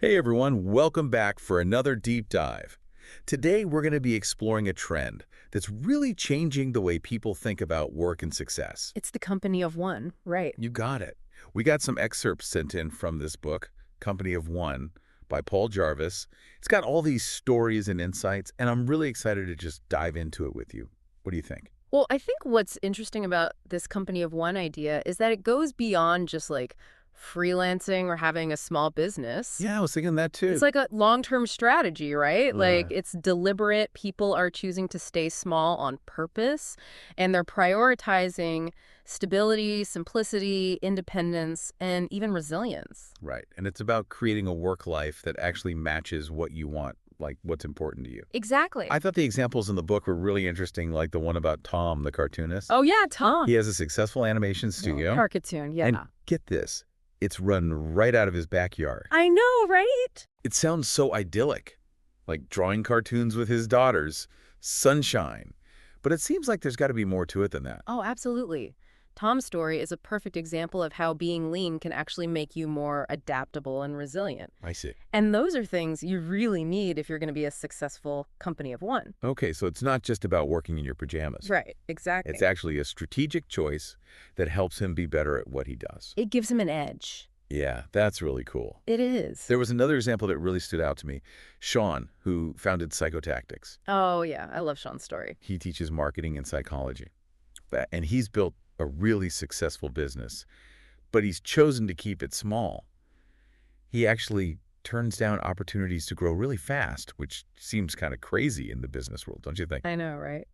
Hey everyone, welcome back for another deep dive. Today we're going to be exploring a trend that's really changing the way people think about work and success. It's the company of one, right? You got it. We got some excerpts sent in from this book, Company of One, by Paul Jarvis. It's got all these stories and insights, and I'm really excited to just dive into it with you. What do you think? Well, I think what's interesting about this company of one idea is that it goes beyond just like freelancing or having a small business. Yeah, I was thinking that too. It's like a long-term strategy, right? Like Uh, it's deliberate. People are choosing to stay small on purpose, and they're prioritizing stability, simplicity, independence, and even resilience. right. And it's about creating a work life that actually matches what you want, like what's important to you. Exactly. I thought the examples in the book were really interesting, like the one about Tom, the cartoonist. Oh yeah, Tom. He has a successful animation studio. Cartoon, And yeah. get this, it's run right out of his backyard. I know, right? It sounds so idyllic, like drawing cartoons with his daughters, sunshine. But it seems like there's got to be more to it than that. Oh, absolutely. Tom's story is a perfect example of how being lean can actually make you more adaptable and resilient. I see. And those are things you really need if you're going to be a successful company of one. Okay, so it's not just about working in your pajamas. Right, exactly. It's actually a strategic choice that helps him be better at what he does. It gives him an edge. Yeah, that's really cool. It is. There was another example that really stood out to me. Sean, who founded Psychotactics. Oh, yeah. I love Sean's story. He teaches marketing and psychology. And he's built a really successful business, but he's chosen to keep it small. He actually turns down opportunities to grow really fast, which seems kind of crazy in the business world, don't you think? I know, right?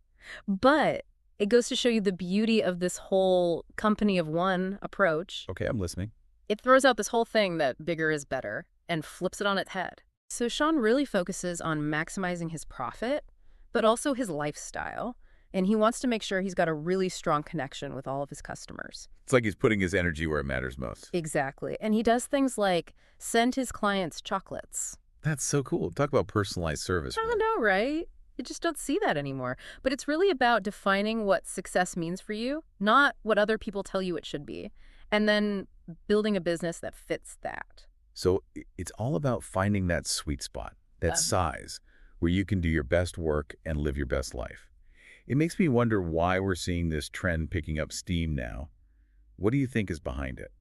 But it goes to show you the beauty of this whole company of one approach. Okay, I'm listening. It throws out this whole thing that bigger is better and flips it on its head. So Sean really focuses on maximizing his profit, but also his lifestyle. And he wants to make sure he's got a really strong connection with all of his customers. It's like he's putting his energy where it matters most. Exactly. And he does things like send his clients chocolates. That's so cool. Talk about personalized service. I don't know, right? You just don't see that anymore. But it's really about defining what success means for you, not what other people tell you it should be. And then building a business that fits that. So it's all about finding that sweet spot, that Um, size, where you can do your best work and live your best life. It makes me wonder why we're seeing this trend picking up steam now. What do you think is behind it?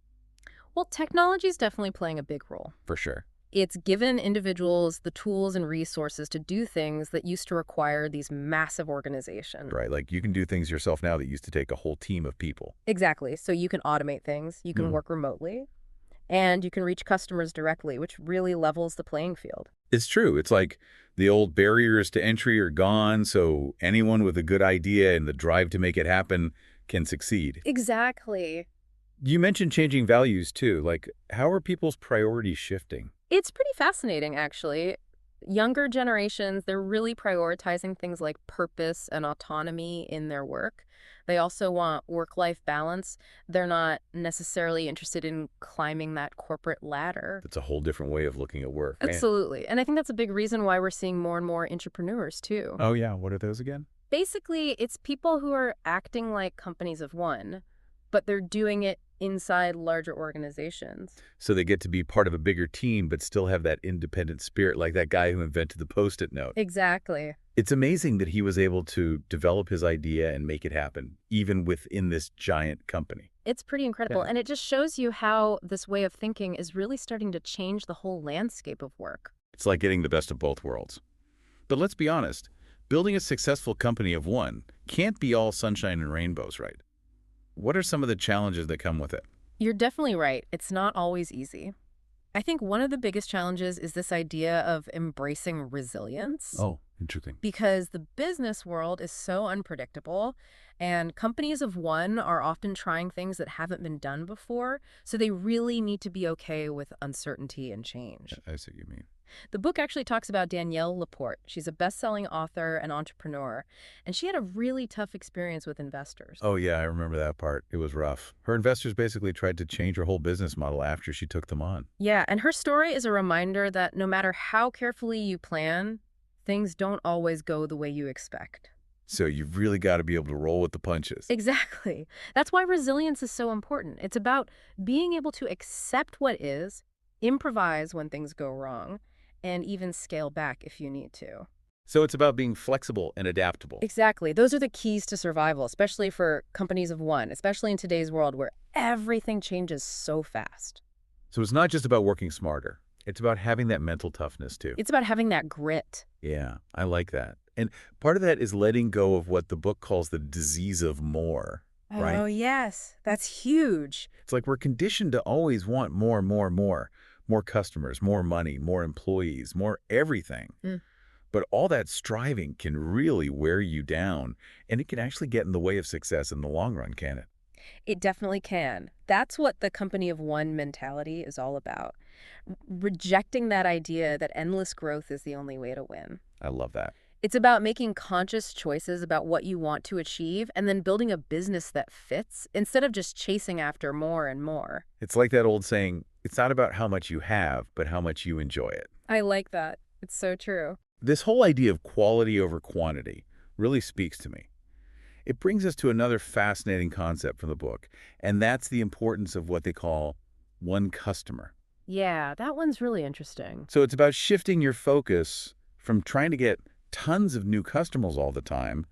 Well, technology is definitely playing a big role. For sure. It's given individuals the tools and resources to do things that used to require these massive organizations. Right, like you can do things yourself now that used to take a whole team of people. Exactly. So you can automate things, you can Mm. work remotely, and you can reach customers directly, which really levels the playing field. It's true. It's like the old barriers to entry are gone, so anyone with a good idea and the drive to make it happen can succeed. Exactly. You mentioned changing values too. Like, how are people's priorities shifting? It's pretty fascinating, actually. Younger generations, they're really prioritizing things like purpose and autonomy in their work. They also want work-life balance. They're not necessarily interested in climbing that corporate ladder. That's a whole different way of looking at work. Man. Absolutely. And I think that's a big reason why we're seeing more and more entrepreneurs, too. Oh, yeah. What are those again? Basically, it's people who are acting like companies of one, but they're doing it inside larger organizations. So they get to be part of a bigger team, but still have that independent spirit, like that guy who invented the Post-it note. Exactly. It's amazing that he was able to develop his idea and make it happen, even within this giant company. It's pretty incredible. Yeah. And it just shows you how this way of thinking is really starting to change the whole landscape of work. It's like getting the best of both worlds. But let's be honest, building a successful company of one can't be all sunshine and rainbows, right? What are some of the challenges that come with it? You're definitely right. It's not always easy. I think one of the biggest challenges is this idea of embracing resilience. Oh, interesting. Because the business world is so unpredictable, and companies of one are often trying things that haven't been done before, so they really need to be okay with uncertainty and change. I see what you mean. The book actually talks about Danielle Laporte. She's a best-selling author and entrepreneur, and she had a really tough experience with investors. Oh, yeah, I remember that part. It was rough. Her investors basically tried to change her whole business model after she took them on. Yeah, and her story is a reminder that no matter how carefully you plan, things don't always go the way you expect. So you've really got to be able to roll with the punches. Exactly. That's why resilience is so important. It's about being able to accept what is improvise when things go wrong, and even scale back if you need to. So it's about being flexible and adaptable. Exactly. Those are the keys to survival, especially for companies of one, especially in today's world where everything changes so fast. So it's not just about working smarter. It's about having that mental toughness too. It's about having that grit. Yeah, I like that. And part of that is letting go of what the book calls the disease of more, right? Oh, yes. That's huge. It's like we're conditioned to always want more, more, more. More customers, more money, more employees, more everything. Mm. But all that striving can really wear you down, and it can actually get in the way of success in the long run, can it? It definitely can. That's what the company of one mentality is all about. Rejecting that idea that endless growth is the only way to win. I love that. It's about making conscious choices about what you want to achieve and then building a business that fits instead of just chasing after more and more. It's like that old saying, it's not about how much you have, but how much you enjoy it. I like that. It's so true. This whole idea of quality over quantity really speaks to me. It brings us to another fascinating concept from the book, and that's the importance of what they call one customer. Yeah, that one's really interesting. So it's about shifting your focus from trying to get tons of new customers all the time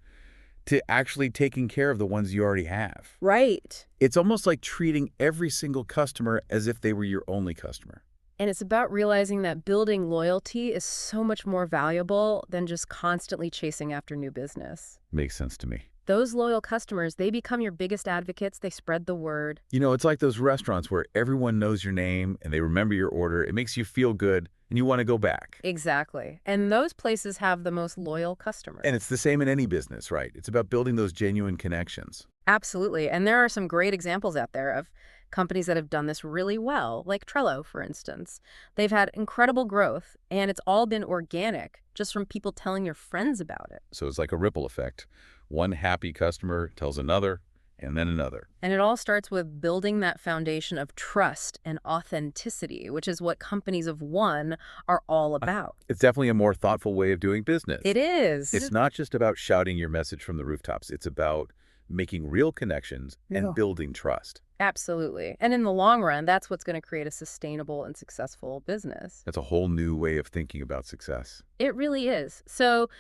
to actually taking care of the ones you already have. Right. It's almost like treating every single customer as if they were your only customer. And it's about realizing that building loyalty is so much more valuable than just constantly chasing after new business. Makes sense to me. Those loyal customers, they become your biggest advocates. They spread the word. You know, it's like those restaurants where everyone knows your name and they remember your order. It makes you feel good and you want to go back. Exactly. And those places have the most loyal customers. And it's the same in any business, right? It's about building those genuine connections. Absolutely. And there are some great examples out there of companies that have done this really well, like Trello, for instance. They've had incredible growth, and it's all been organic, just from people telling their friends about it. So it's like a ripple effect. One happy customer tells another, and then another. And it all starts with building that foundation of trust and authenticity, which is what companies of one are all about. It's definitely a more thoughtful way of doing business. It is. It's not just about shouting your message from the rooftops. It's about making real connections and Yeah. building trust. Absolutely. And in the long run, that's what's going to create a sustainable and successful business. That's a whole new way of thinking about success. It really is. So,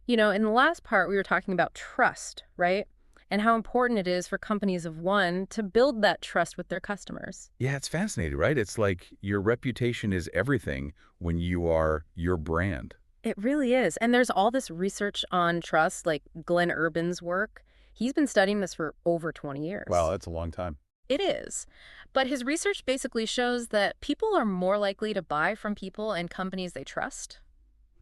in the last part, we were talking about trust, right? And how important it is for companies of one to build that trust with their customers. Yeah, it's fascinating, right? It's like your reputation is everything when you are your brand. It really is. And there's all this research on trust, like Glenn Urban's work. He's been studying this for over 20 years. Wow, that's a long time. It is. But his research basically shows that people are more likely to buy from people and companies they trust.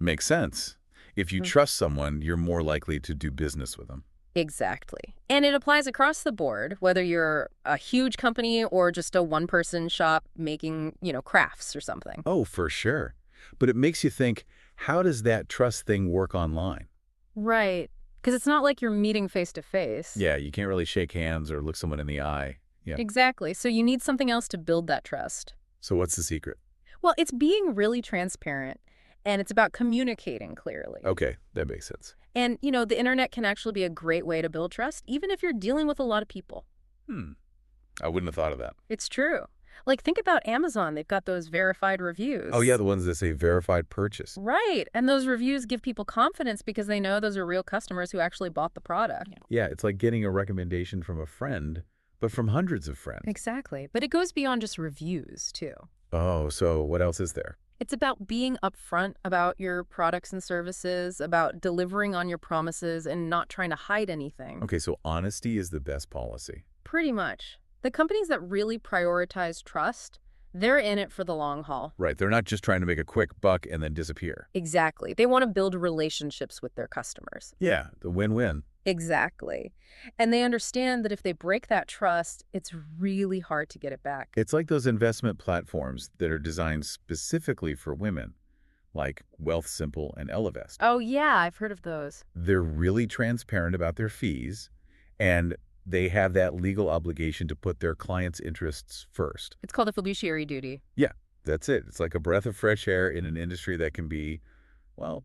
Makes sense. If you trust someone, you're more likely to do business with them. Exactly. And it applies across the board, whether you're a huge company or just a one-person shop making, crafts or something. Oh, for sure. But it makes you think, how does that trust thing work online? Right. Because it's not like you're meeting face to face. Yeah, you can't really shake hands or look someone in the eye. Yeah. Exactly. So you need something else to build that trust. So what's the secret? Well, it's being really transparent, and it's about communicating clearly. Okay, that makes sense. And, the internet can actually be a great way to build trust, even if you're dealing with a lot of people. I wouldn't have thought of that. It's true. Like, think about Amazon. They've got those verified reviews. Oh, yeah, the ones that say verified purchase. Right. And those reviews give people confidence because they know those are real customers who actually bought the product. Yeah, it's like getting a recommendation from a friend, but from hundreds of friends. Exactly. But it goes beyond just reviews, too. Oh, so what else is there? It's about being upfront about your products and services, about delivering on your promises and not trying to hide anything. Okay, so honesty is the best policy. Pretty much. The companies that really prioritize trust, they're in it for the long haul. Right, they're not just trying to make a quick buck and then disappear. Exactly. They want to build relationships with their customers. Yeah, the win-win. Exactly. And they understand that if they break that trust, it's really hard to get it back. It's like those investment platforms that are designed specifically for women, like Wealth Simple and Ellevest. Oh, yeah, I've heard of those. They're really transparent about their fees, and they have that legal obligation to put their clients' interests first. It's called a fiduciary duty. Yeah, that's it. It's like a breath of fresh air in an industry that can be, well,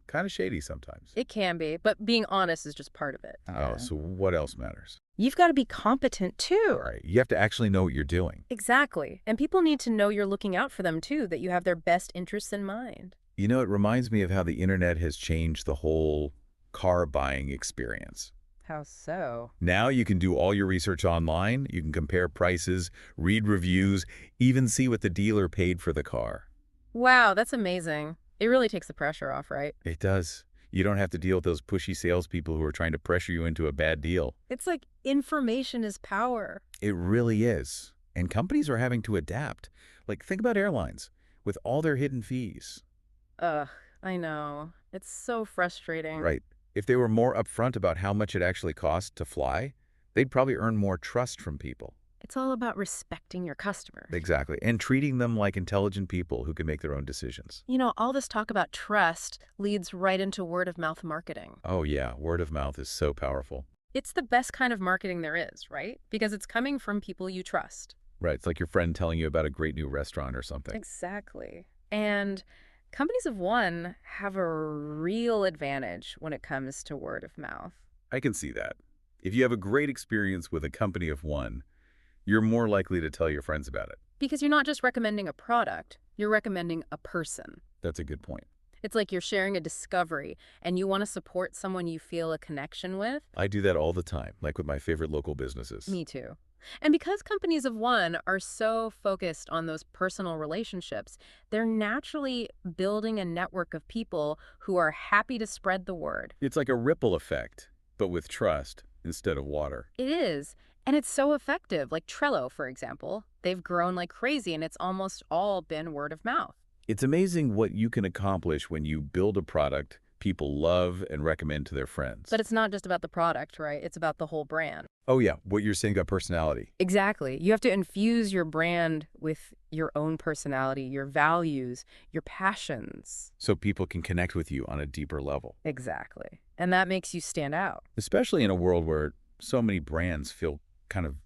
kind of shady sometimes. It can be, but being honest is just part of it. Oh, so what else matters? You've got to be competent too. Right. You have to actually know what you're doing. Exactly. And people need to know you're looking out for them too, that you have their best interests in mind. You know, it reminds me of how the internet has changed the whole car buying experience. How so? Now you can do all your research online. You can compare prices, read reviews, even see what the dealer paid for the car. Wow, that's amazing. It really takes the pressure off, right? It does. You don't have to deal with those pushy salespeople who are trying to pressure you into a bad deal. It's like information is power. It really is. And companies are having to adapt. Like, think about airlines with all their hidden fees. Ugh, I know. It's so frustrating. Right. If they were more upfront about how much it actually costs to fly, they'd probably earn more trust from people. It's all about respecting your customers. Exactly. And treating them like intelligent people who can make their own decisions. You know, all this talk about trust leads right into word-of-mouth marketing. Oh, yeah. Word of mouth is so powerful. It's the best kind of marketing there is, right? Because it's coming from people you trust. Right. It's like your friend telling you about a great new restaurant or something. Exactly. And companies of one have a real advantage when it comes to word of mouth. I can see that. If you have a great experience with a company of one, you're more likely to tell your friends about it. Because you're not just recommending a product, you're recommending a person. That's a good point. It's like you're sharing a discovery and you want to support someone you feel a connection with. I do that all the time, like with my favorite local businesses. Me too. And because companies of one are so focused on those personal relationships, they're naturally building a network of people who are happy to spread the word. It's like a ripple effect, but with trust instead of water. It is. And it's so effective. Like Trello, for example. They've grown like crazy, and it's almost all been word of mouth. It's amazing what you can accomplish when you build a product people love and recommend to their friends. But it's not just about the product, right? It's about the whole brand. Oh, yeah. What you're saying about personality. Exactly. You have to infuse your brand with your own personality, your values, your passions. So people can connect with you on a deeper level. Exactly. And that makes you stand out. Especially in a world where so many brands feel kind of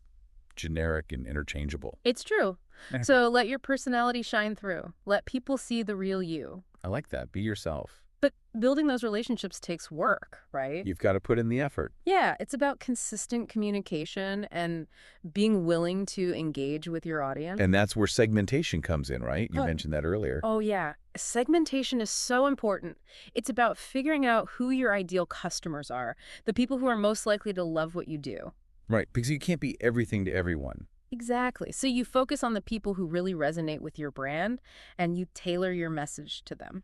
generic and interchangeable. It's true. So let your personality shine through. Let people see the real you. I like that. Be yourself. But building those relationships takes work, right? You've got to put in the effort. Yeah, it's about consistent communication and being willing to engage with your audience. And that's where segmentation comes in, right? You Oh. mentioned that earlier. Oh, yeah. Segmentation is so important. It's about figuring out who your ideal customers are, the people who are most likely to love what you do. Right, because you can't be everything to everyone. Exactly. So you focus on the people who really resonate with your brand, and you tailor your message to them.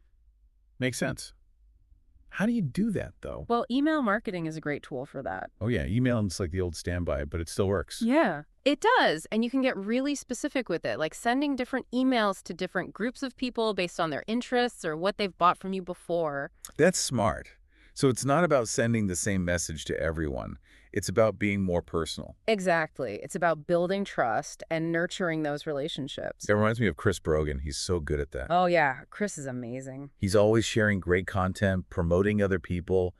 Makes sense. How do you do that, though? Well, email marketing is a great tool for that. Oh, yeah, email's like the old standby, but it still works. Yeah, it does. And you can get really specific with it, like sending different emails to different groups of people based on their interests or what they've bought from you before. That's smart. So it's not about sending the same message to everyone. It's about being more personal. Exactly. It's about building trust and nurturing those relationships. It reminds me of Chris Brogan. He's so good at that. Oh, yeah. Chris is amazing. He's always sharing great content, promoting other people,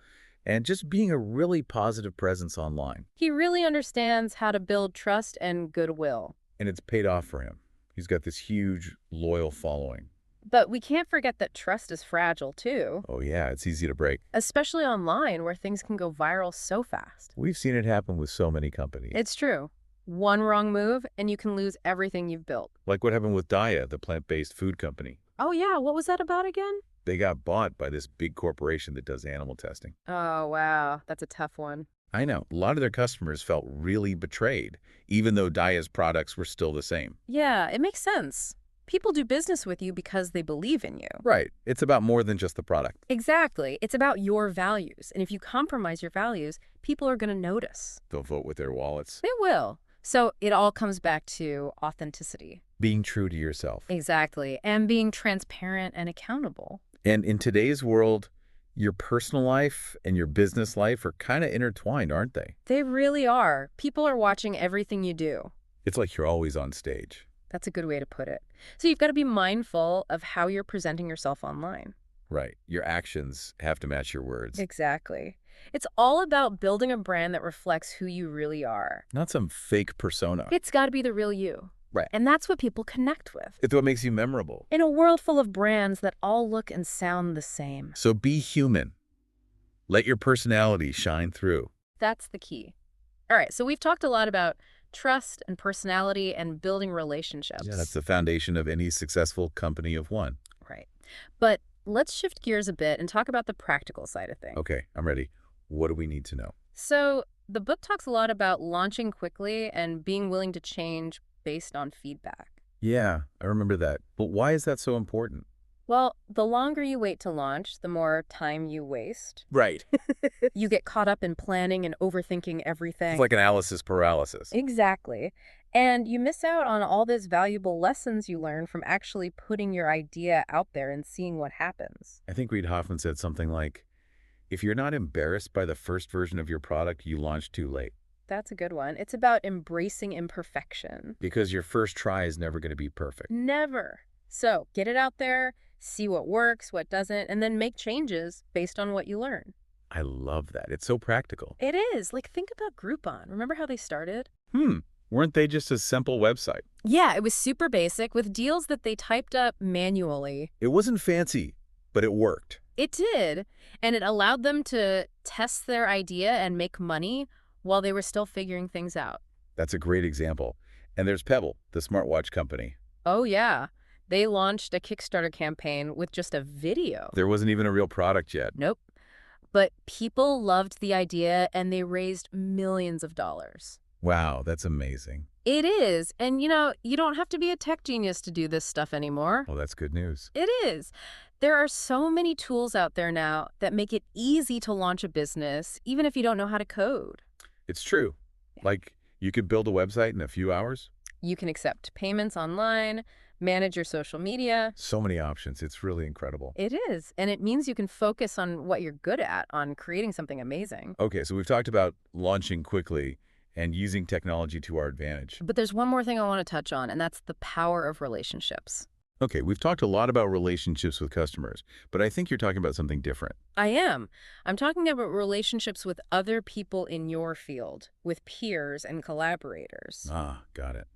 and just being a really positive presence online. He really understands how to build trust and goodwill. And it's paid off for him. He's got this huge, loyal following. But we can't forget that trust is fragile, too. Oh, yeah, it's easy to break. Especially online, where things can go viral so fast. We've seen it happen with so many companies. It's true. One wrong move, and you can lose everything you've built. Like what happened with Daiya, the plant-based food company. Oh, yeah. What was that about again? They got bought by this big corporation that does animal testing. Oh, wow. That's a tough one. I know. A lot of their customers felt really betrayed, even though Daiya's products were still the same. Yeah, it makes sense. People do business with you because they believe in you. Right. It's about more than just the product. Exactly. It's about your values. And if you compromise your values, people are going to notice. They'll vote with their wallets. They will. So it all comes back to authenticity. Being true to yourself. Exactly. And being transparent and accountable. And in today's world, your personal life and your business life are kind of intertwined, aren't they? They really are. People are watching everything you do. It's like you're always on stage. That's a good way to put it. So you've got to be mindful of how you're presenting yourself online. Right. Your actions have to match your words. Exactly. It's all about building a brand that reflects who you really are. Not some fake persona. It's got to be the real you. Right. And that's what people connect with. It's what makes you memorable. In a world full of brands that all look and sound the same. So be human. Let your personality shine through. That's the key. All right, so we've talked a lot about trust and personality and building relationships. Yeah, that's the foundation of any successful company of one. Right. But let's shift gears a bit and talk about the practical side of things. Okay, I'm ready. What do we need to know? So the book talks a lot about launching quickly and being willing to change based on feedback. Yeah, I remember that. But why is that so important? Well, the longer you wait to launch, the more time you waste. Right. You get caught up in planning and overthinking everything. It's like analysis paralysis. Exactly. And you miss out on all these valuable lessons you learn from actually putting your idea out there and seeing what happens. I think Reid Hoffman said something like, if you're not embarrassed by the first version of your product, you launched too late. That's a good one. It's about embracing imperfection. Because your first try is never going to be perfect. Never. So get it out there, see what works, what doesn't, and then make changes based on what you learn. I love that. It's so practical. It is. Like, think about Groupon. Remember how they started? Weren't they just a simple website? Yeah, it was super basic with deals that they typed up manually. It wasn't fancy, but it worked. It did, and it allowed them to test their idea and make money while they were still figuring things out. That's a great example. And there's Pebble, the smartwatch company. Oh, yeah. They launched a Kickstarter campaign with just a video. There wasn't even a real product yet. Nope. But people loved the idea, and they raised millions of dollars. Wow, that's amazing. It is. And, you don't have to be a tech genius to do this stuff anymore. Well, that's good news. It is. There are so many tools out there now that make it easy to launch a business, even if you don't know how to code. It's true. Like, you could build a website in a few hours. You can accept payments online, manage your social media. So many options. It's really incredible. It is. And it means you can focus on what you're good at, on creating something amazing. Okay, so we've talked about launching quickly and using technology to our advantage. But there's one more thing I want to touch on, and that's the power of relationships. Okay, we've talked a lot about relationships with customers, but I think you're talking about something different. I am. I'm talking about relationships with other people in your field, with peers and collaborators. Ah, got it.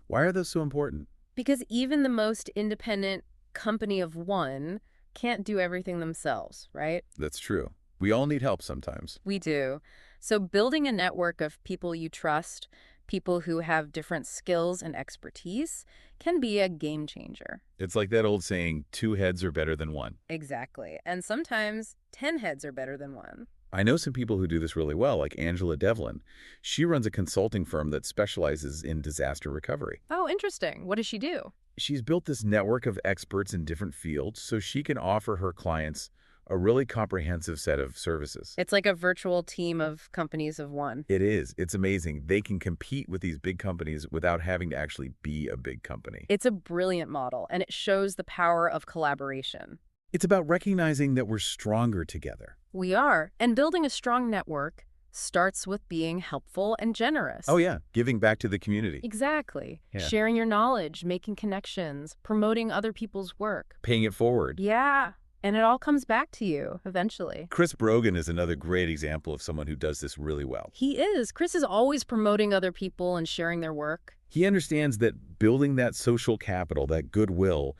Why are those so important? Because even the most independent company of one can't do everything themselves, right? That's true. We all need help sometimes. We do. So building a network of people you trust, people who have different skills and expertise, can be a game changer. It's like that old saying, 2 heads are better than 1. Exactly. And sometimes 10 heads are better than one. I know some people who do this really well, like Angela Devlin. She runs a consulting firm that specializes in disaster recovery. Oh, interesting. What does she do? She's built this network of experts in different fields so she can offer her clients a really comprehensive set of services. It's like a virtual team of companies of one. It is. It's amazing. They can compete with these big companies without having to actually be a big company. It's a brilliant model, and it shows the power of collaboration. It's about recognizing that we're stronger together. We are. And building a strong network starts with being helpful and generous. Oh, yeah. Giving back to the community. Exactly. Yeah. Sharing your knowledge, making connections, promoting other people's work. Paying it forward. Yeah. And it all comes back to you eventually. Chris Brogan is another great example of someone who does this really well. He is. Chris is always promoting other people and sharing their work. He understands that building that social capital, that goodwill,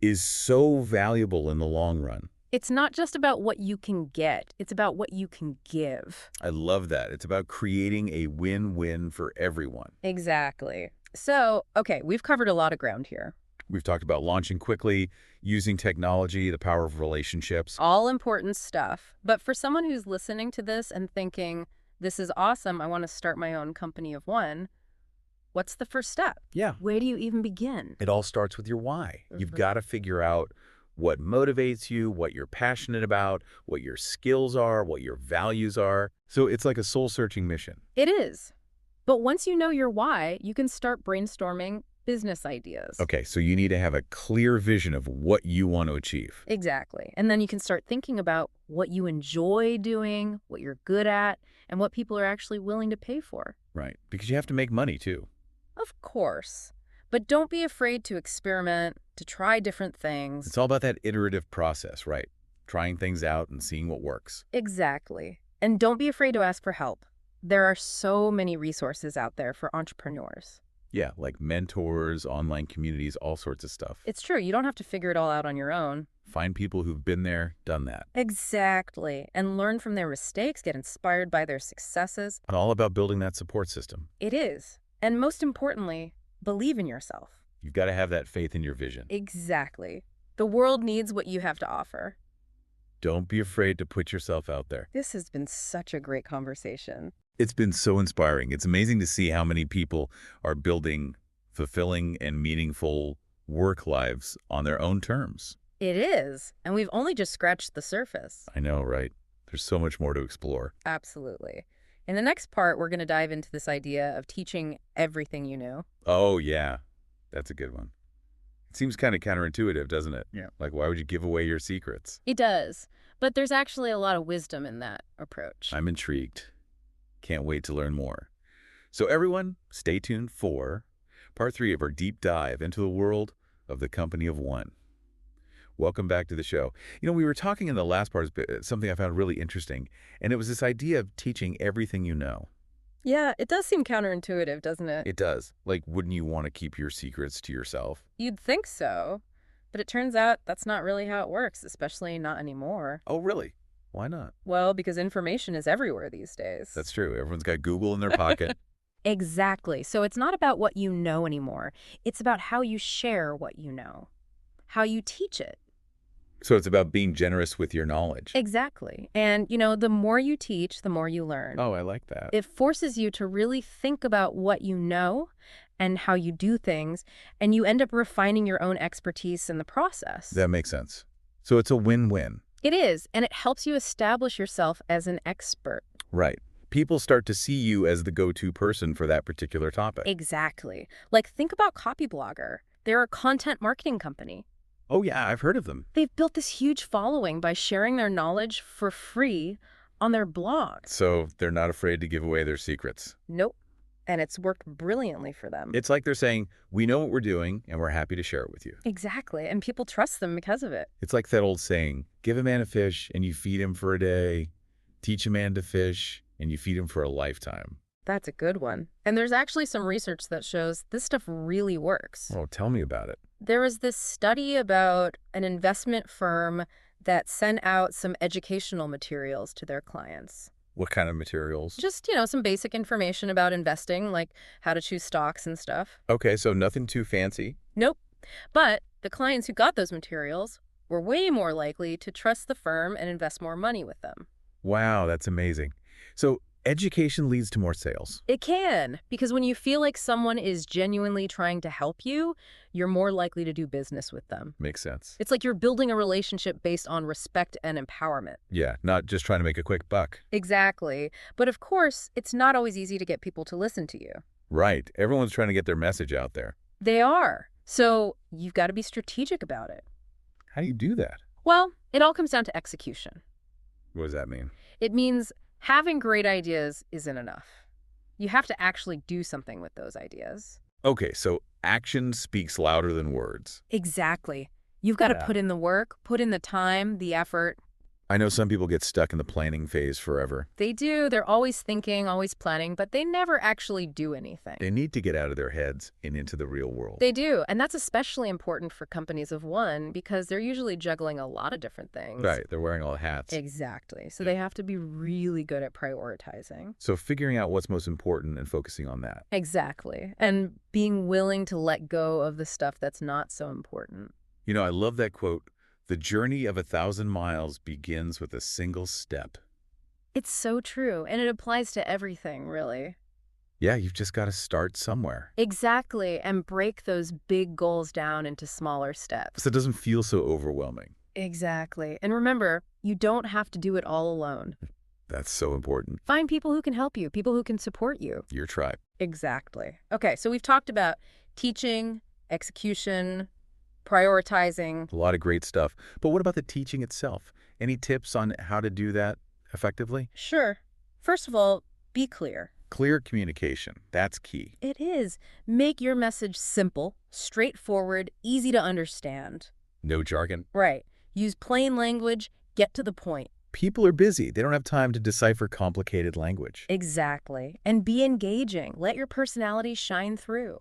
is so valuable in the long run. It's not just about what you can get. It's about what you can give. I love that. It's about creating a win-win for everyone. Exactly. So, okay, we've covered a lot of ground here. We've talked about launching quickly, using technology, the power of relationships. All important stuff. But for someone who's listening to this and thinking, this is awesome, I want to start my own company of one, what's the first step? Yeah. Where do you even begin? It all starts with your why. You've got to figure out what motivates you, what you're passionate about, what your skills are, what your values are. So it's like a soul-searching mission. It is. But once you know your why, you can start brainstorming business ideas. Okay, so you need to have a clear vision of what you want to achieve. Exactly. And then you can start thinking about what you enjoy doing, what you're good at, and what people are actually willing to pay for. Right, because you have to make money too. Of course. But don't be afraid to experiment, to try different things. It's all about that iterative process, right? Trying things out and seeing what works. Exactly. And don't be afraid to ask for help. There are so many resources out there for entrepreneurs. Yeah, like mentors, online communities, all sorts of stuff. It's true. You don't have to figure it all out on your own. Find people who've been there, done that. Exactly. And learn from their mistakes, get inspired by their successes. And all about building that support system. It is. And most importantly, believe in yourself. You've got to have that faith in your vision. Exactly. The world needs what you have to offer. Don't be afraid to put yourself out there. This has been such a great conversation. It's been so inspiring. It's amazing to see how many people are building fulfilling and meaningful work lives on their own terms. It is. And we've only just scratched the surface. I know, right? There's so much more to explore. Absolutely. In the next part, we're going to dive into this idea of teaching everything you know. Oh, yeah. That's a good one. It seems kind of counterintuitive, doesn't it? Yeah. Like, why would you give away your secrets? It does. But there's actually a lot of wisdom in that approach. I'm intrigued. Can't wait to learn more. So everyone, stay tuned for part 3 of our deep dive into the world of the company of one. Welcome back to the show. You know, we were talking in the last part, something I found really interesting, and it was this idea of teaching everything you know. Yeah, it does seem counterintuitive, doesn't it? It does. Like, wouldn't you want to keep your secrets to yourself? You'd think so. But it turns out that's not really how it works, especially not anymore. Oh, really? Why not? Well, because information is everywhere these days. That's true. Everyone's got Google in their pocket. Exactly. So it's not about what you know anymore. It's about how you share what you know, how you teach it. So it's about being generous with your knowledge. Exactly. And, the more you teach, the more you learn. Oh, I like that. It forces you to really think about what you know and how you do things, and you end up refining your own expertise in the process. That makes sense. So it's a win-win. It is, and it helps you establish yourself as an expert. Right. People start to see you as the go-to person for that particular topic. Exactly. Like, think about Copyblogger. They're a content marketing company. Oh, yeah, I've heard of them. They've built this huge following by sharing their knowledge for free on their blog. So they're not afraid to give away their secrets. Nope. And it's worked brilliantly for them. It's like they're saying, we know what we're doing, and we're happy to share it with you. Exactly. And people trust them because of it. It's like that old saying, give a man a fish, and you feed him for a day. Teach a man to fish, and you feed him for a lifetime. That's a good one. And there's actually some research that shows this stuff really works. Oh, tell me about it. There was this study about an investment firm that sent out some educational materials to their clients. What kind of materials? Just, some basic information about investing, like how to choose stocks and stuff. Okay, so nothing too fancy. Nope. But the clients who got those materials were way more likely to trust the firm and invest more money with them. Wow, that's amazing. So education leads to more sales. It can, because when you feel like someone is genuinely trying to help you, you're more likely to do business with them. Makes sense. It's like you're building a relationship based on respect and empowerment. Yeah, not just trying to make a quick buck. Exactly. But of course, it's not always easy to get people to listen to you. Right. Everyone's trying to get their message out there. They are. So you've got to be strategic about it. How do you do that? Well, it all comes down to execution. What does that mean? It means having great ideas isn't enough. You have to actually do something with those ideas. Okay, so action speaks louder than words. Exactly. You've got to Yeah. put in the work, put in the time, the effort. I know some people get stuck in the planning phase forever. They do. They're always thinking, always planning, but they never actually do anything. They need to get out of their heads and into the real world. They do. And that's especially important for companies of one because they're usually juggling a lot of different things. Right, they're wearing all hats. Exactly. So they have to be really good at prioritizing. So figuring out what's most important and focusing on that. Exactly. And being willing to let go of the stuff that's not so important. You know, I love that quote. The journey of 1,000 miles begins with a single step. It's so true. And it applies to everything, really. Yeah, you've just got to start somewhere. Exactly. And break those big goals down into smaller steps. So it doesn't feel so overwhelming. Exactly. And remember, you don't have to do it all alone. That's so important. Find people who can help you, people who can support you. Your tribe. Exactly. Okay, so we've talked about teaching, execution, prioritizing. A lot of great stuff. But what about the teaching itself? Any tips on how to do that effectively? Sure. First of all, be clear. Clear communication. That's key. It is. Make your message simple, straightforward, easy to understand. No jargon. Right. Use plain language, get to the point. People are busy. They don't have time to decipher complicated language. Exactly. And be engaging. Let your personality shine through.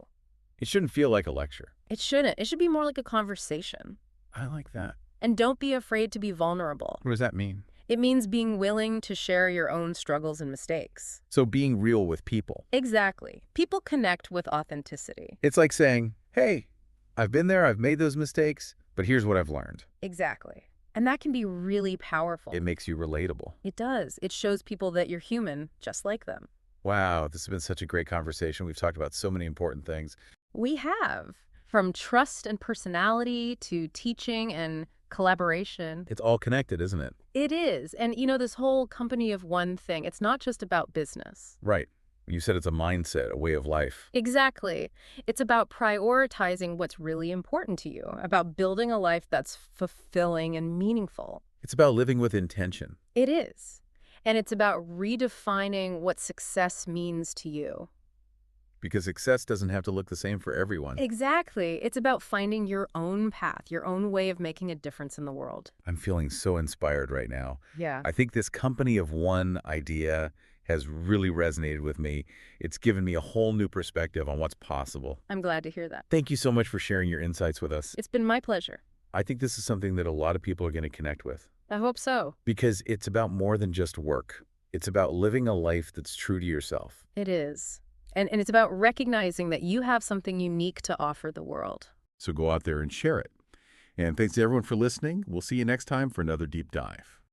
It shouldn't feel like a lecture. It shouldn't. It should be more like a conversation. I like that. And don't be afraid to be vulnerable. What does that mean? It means being willing to share your own struggles and mistakes. So being real with people. Exactly. People connect with authenticity. It's like saying, hey, I've been there, I've made those mistakes, but here's what I've learned. Exactly. And that can be really powerful. It makes you relatable. It does. It shows people that you're human, just like them. Wow, this has been such a great conversation. We've talked about so many important things. We have. From trust and personality to teaching and collaboration. It's all connected, isn't it? It is. And this whole company of one thing, it's not just about business. Right. You said it's a mindset, a way of life. Exactly. It's about prioritizing what's really important to you, about building a life that's fulfilling and meaningful. It's about living with intention. It is. And it's about redefining what success means to you. Because success doesn't have to look the same for everyone. Exactly. It's about finding your own path, your own way of making a difference in the world. I'm feeling so inspired right now. Yeah. I think this company of one idea has really resonated with me. It's given me a whole new perspective on what's possible. I'm glad to hear that. Thank you so much for sharing your insights with us. It's been my pleasure. I think this is something that a lot of people are going to connect with. I hope so. Because it's about more than just work. It's about living a life that's true to yourself. It is. And it's about recognizing that you have something unique to offer the world. So go out there and share it. And thanks to everyone for listening. We'll see you next time for another deep dive.